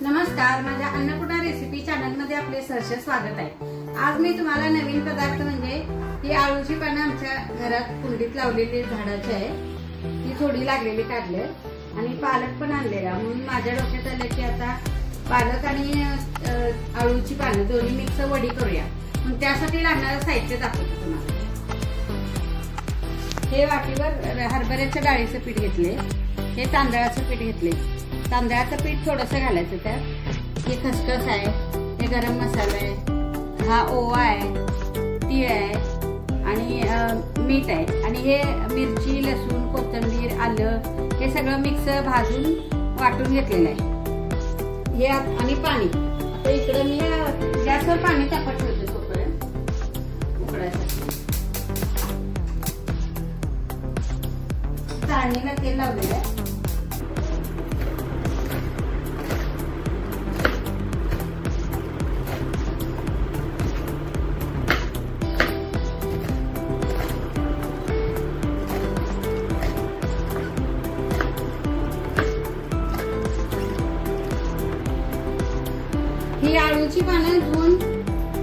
नमस्कार, माझ्या Annapurna recipe channel मध्ये आपले सहर्ष स्वागत आहे। आज मी तुम्हाला नवीन पदार्थ म्हणजे ही आळूची पानं आमच्या घरात कुंडीत लावलेली झाडाची आहे, ती थोडी लागलेली काढले आणि पालक पण आणलेला, म्हणून माझ्या डोक्यात आलं की आता पालक आणि आळूची पानं दोन्ही मिक्स वडी करूया। मग त्यासाठी लागणारं साहित्य दाखवतो तुम्हाला। हे वाटीवर हरभऱ्याच्या डाळीचं पीठ घेतले, हे तांदळाचं पीठ घेतले। तांदळाचं पीठ थोडंसं घालायचं त्यात। हे खसखस आहे, हे गरम मसाला आहे, हा ओवा आहे, तीळ आहे आणि मीठ आहे आणि हे मिरची, लसूण, कोथिंबीर, आलं हे सगळं मिक्स भाजून वाटून घेतलेलं आहे। हे आणि पाणी। आता इकडे मी गॅसवर पाणी तापत ठेवते तोपर्यंत उकळायसाठी। चाळणीला तेल लावलेलं आहे। ही आळूची पानं धुवून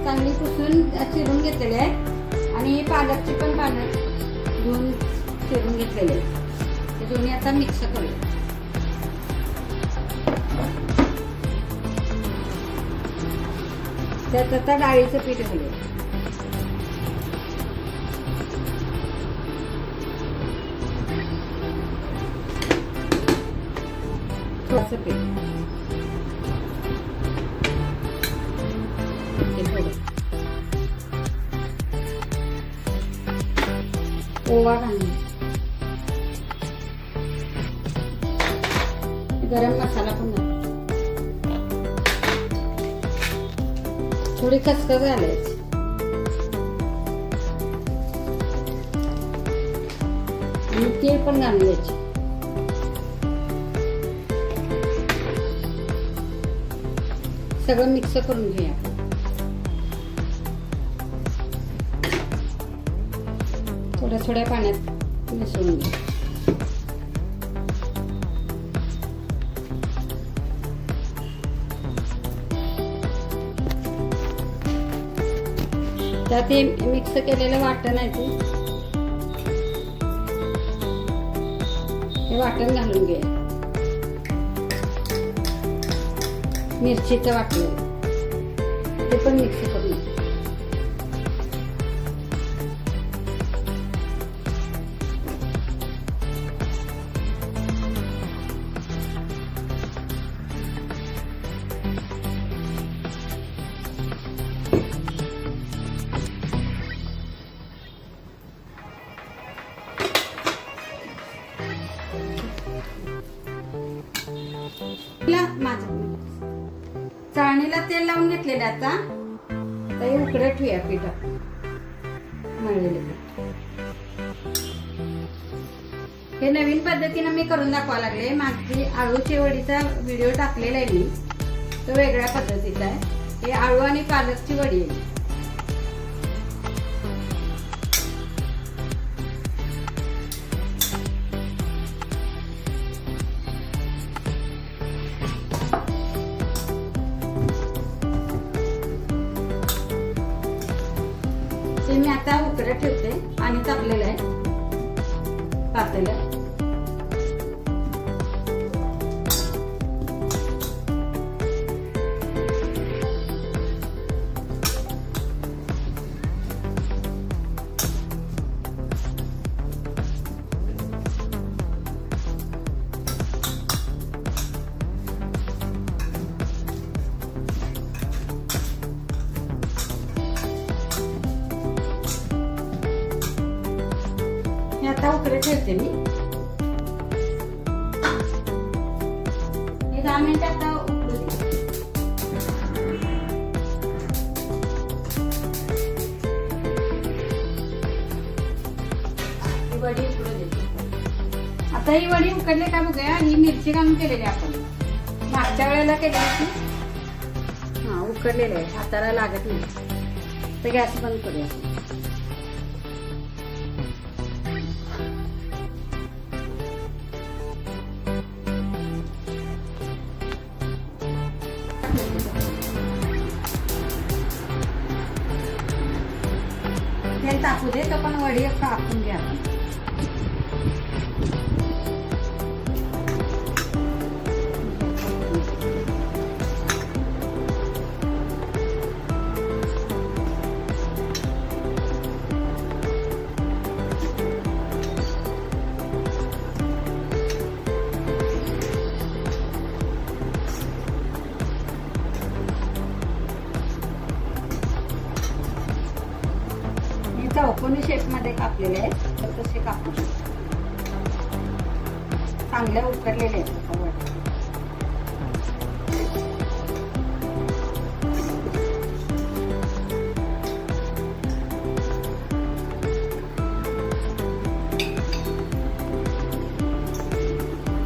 चांगली पुसून चिरून घेतलेली आहे आणि पालकची पण पानं धुवून चिरून घेतलेले आहे। हे दोन्ही आता मिक्स करूया। त्यात आता डाळीचं पीठ घालूया। थोडंसं पीठ ओवा घालून, गरम मसाला पण थोडी खसखस घालायची आणि तीळ पण घालून द्यायची। सगळं मिक्स करून घेऊया। थोड्या थोड्या पाण्यात मिसळून घ्या। त्यात हे मिक्स केलेलं वाटण आहे ते वाटण घालून घ्या। मिरचीचं वाटण ते पण मिक्स करून घ्या। चाळणीला तेल लावून घेतलेलं आता ते उकडत ठेवूया पीठ मळलेले। हे नवीन पद्धतीने मी करून दाखवा लागले। मागची आळूची वडीचा व्हिडिओ टाकलेला आहे मी, तो वेगळ्या पद्धतीचा आहे। हे आळू आणि पालकची वडी आहे। मी आता उकडत ठेवते, पाणी तापलेलं आहे पातेल्यात। आता उकडे ठेवते मी। हे 10 मिनिट आता उकडू दे। ही वडी उकडू दे। आता ही वडी उकडली का बघूया। ही मिरची घालून केलेली आपण मागच्या वेळेला केली होती। हा उकडलेली आहे, हाताला लागत नाही। तर गॅस बंद करूया। तेल तापू दे, तो पण वडी कापून घ्या. चौकोनी शेप मध्ये कापलेले आहेत, तर तसे कापू शकतो. चांगले उकडलेले आहेत.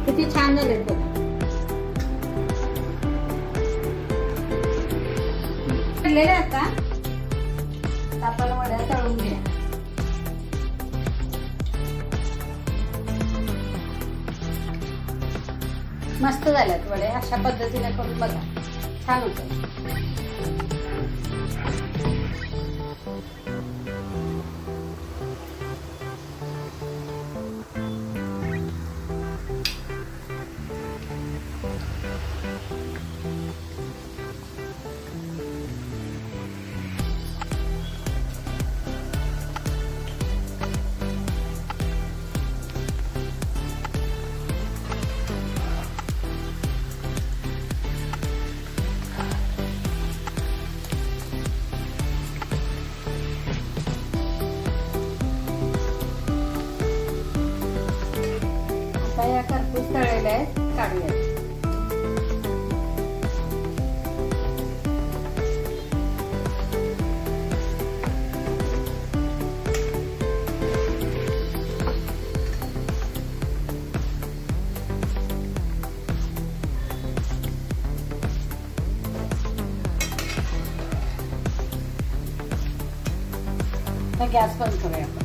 किती छान झाले बघ. आता आपण वड्या तळून घ्या. मस्त झाल्यात वडे. अशा पद्धतीने करून बघा, छान होतं. या खरपूस तळलेल्या आहेत, काढूया. गॅस बंद करूया आपण.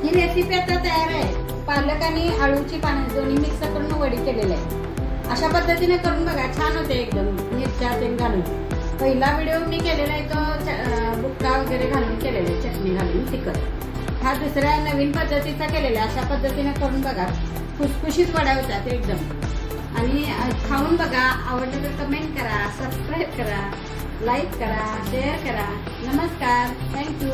ही रेसिपी आता तयार आहे. पालक आणि आळूची पानं दोन्ही मिक्स करून वडी केलेली आहे. अशा पद्धतीने करून बघा, छान होते एकदम. मिरच्या तेल घालून पहिला व्हिडिओ मी केलेला आहे, तो बुक्का वगैरे घालून केलेला आहे, चटणी घालून तिखट. हा दुसऱ्या नवीन पद्धतीचा केलेला आहे. अशा पद्धतीने करून बघा, खुसखुशीत वड्या होतात एकदम. आणि खाऊन बघा, आवडलं तर कमेंट करा, सबस्क्राईब करा, लाईक करा, शेअर करा. नमस्कार, थँक्यू.